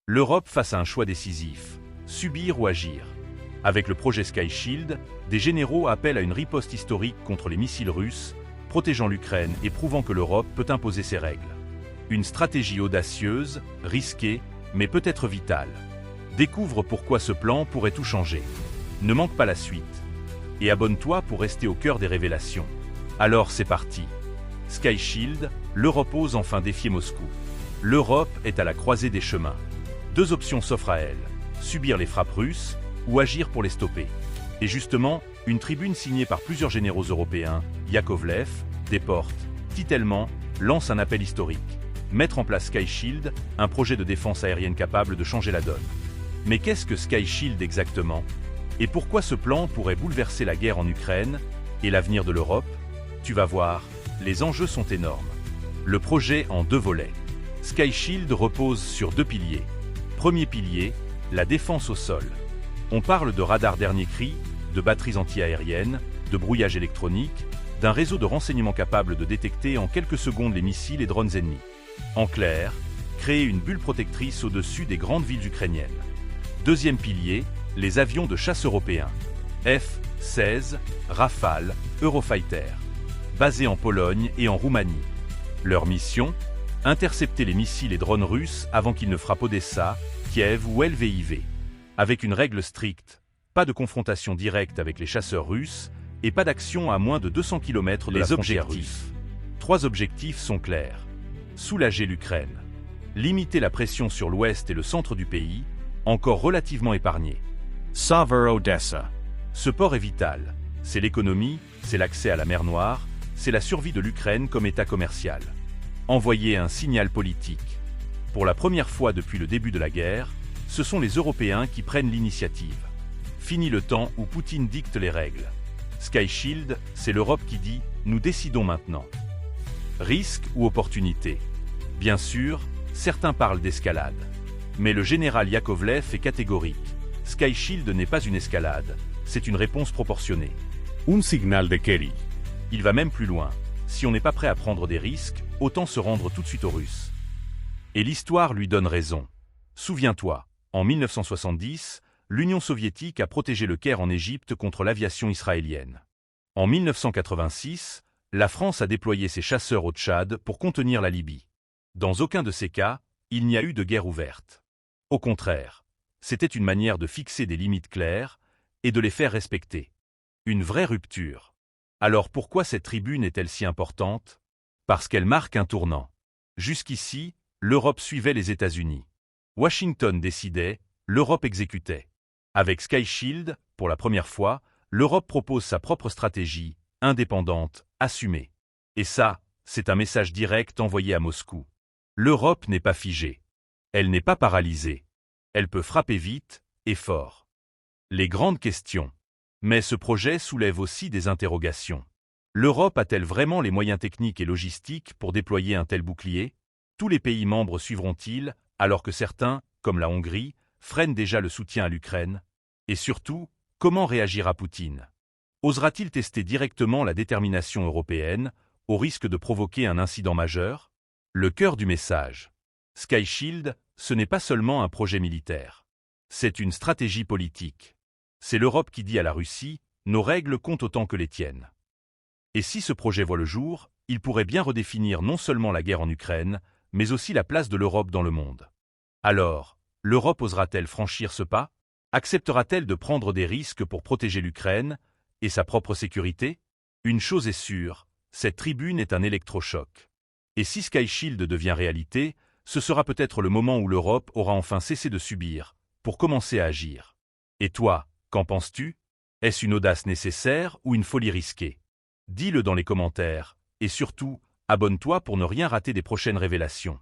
L'Europe face à un choix décisif, subir ou agir. Avec le projet Sky Shield, des généraux appellent à une riposte historique contre les missiles russes, protégeant l'Ukraine et prouvant que l'Europe peut imposer ses règles. Une stratégie audacieuse, risquée, mais peut-être vitale. Découvre pourquoi ce plan pourrait tout changer. Ne manque pas la suite. Et abonne-toi pour rester au cœur des révélations. Alors c'est parti. Sky Shield, l'Europe ose enfin défier Moscou. L'Europe est à la croisée des chemins. Deux options s'offrent à elle, subir les frappes russes ou agir pour les stopper. Et justement, une tribune signée par plusieurs généraux européens, Yakovlev, Deportes, Titelman, lance un appel historique. Mettre en place Sky Shield, un projet de défense aérienne capable de changer la donne. Mais qu'est-ce que Sky Shield exactement? Et pourquoi ce plan pourrait bouleverser la guerre en Ukraine et l'avenir de l'Europe? Tu vas voir, les enjeux sont énormes. Le projet en deux volets. Sky Shield repose sur deux piliers. Premier pilier, la défense au sol. On parle de radars dernier cri, de batteries anti-aériennes, de brouillage électronique, d'un réseau de renseignement capable de détecter en quelques secondes les missiles et drones ennemis. En clair, créer une bulle protectrice au-dessus des grandes villes ukrainiennes. Deuxième pilier, les avions de chasse européens. F-16, Rafale, Eurofighter. Basés en Pologne et en Roumanie. Leur mission? Intercepter les missiles et drones russes avant qu'ils ne frappent Odessa, Kiev ou Lviv. Avec une règle stricte, pas de confrontation directe avec les chasseurs russes et pas d'action à moins de 200 km de la frontière russe. Trois objectifs sont clairs. Soulager l'Ukraine. Limiter la pression sur l'ouest et le centre du pays, encore relativement épargné. Sauver Odessa. Ce port est vital. C'est l'économie, c'est l'accès à la mer Noire, c'est la survie de l'Ukraine comme État commercial. Envoyer un signal politique. Pour la première fois depuis le début de la guerre, ce sont les Européens qui prennent l'initiative. Fini le temps où Poutine dicte les règles. Sky Shield, c'est l'Europe qui dit « nous décidons maintenant ». Risque ou opportunité? Bien sûr, certains parlent d'escalade. Mais le général Yakovlev est catégorique. Sky Shield n'est pas une escalade, c'est une réponse proportionnée. Un signal de Kerry. Il va même plus loin. Si on n'est pas prêt à prendre des risques, autant se rendre tout de suite aux Russes. Et l'histoire lui donne raison. Souviens-toi, en 1970, l'Union soviétique a protégé le Caire en Égypte contre l'aviation israélienne. En 1986, la France a déployé ses chasseurs au Tchad pour contenir la Libye. Dans aucun de ces cas, il n'y a eu de guerre ouverte. Au contraire, c'était une manière de fixer des limites claires et de les faire respecter. Une vraie rupture. Alors pourquoi cette tribune est-elle si importante? Parce qu'elle marque un tournant. Jusqu'ici, l'Europe suivait les États-Unis. Washington décidait, l'Europe exécutait. Avec Sky Shield, pour la première fois, l'Europe propose sa propre stratégie, indépendante, assumée. Et ça, c'est un message direct envoyé à Moscou. L'Europe n'est pas figée. Elle n'est pas paralysée. Elle peut frapper vite et fort. Les grandes questions. Mais ce projet soulève aussi des interrogations. L'Europe a-t-elle vraiment les moyens techniques et logistiques pour déployer un tel bouclier? Tous les pays membres suivront-ils, alors que certains, comme la Hongrie, freinent déjà le soutien à l'Ukraine? Et surtout, comment réagira Poutine? Osera-t-il tester directement la détermination européenne, au risque de provoquer un incident majeur? Le cœur du message. Sky Shield, ce n'est pas seulement un projet militaire. C'est une stratégie politique. C'est l'Europe qui dit à la Russie, nos règles comptent autant que les tiennes. Et si ce projet voit le jour, il pourrait bien redéfinir non seulement la guerre en Ukraine, mais aussi la place de l'Europe dans le monde. Alors, l'Europe osera-t-elle franchir ce pas? Acceptera-t-elle de prendre des risques pour protéger l'Ukraine et sa propre sécurité? Une chose est sûre, cette tribune est un électrochoc. Et si Sky Shield devient réalité, ce sera peut-être le moment où l'Europe aura enfin cessé de subir, pour commencer à agir. Et toi, qu'en penses-tu? Est-ce une audace nécessaire ou une folie risquée? Dis-le dans les commentaires, et surtout, abonne-toi pour ne rien rater des prochaines révélations.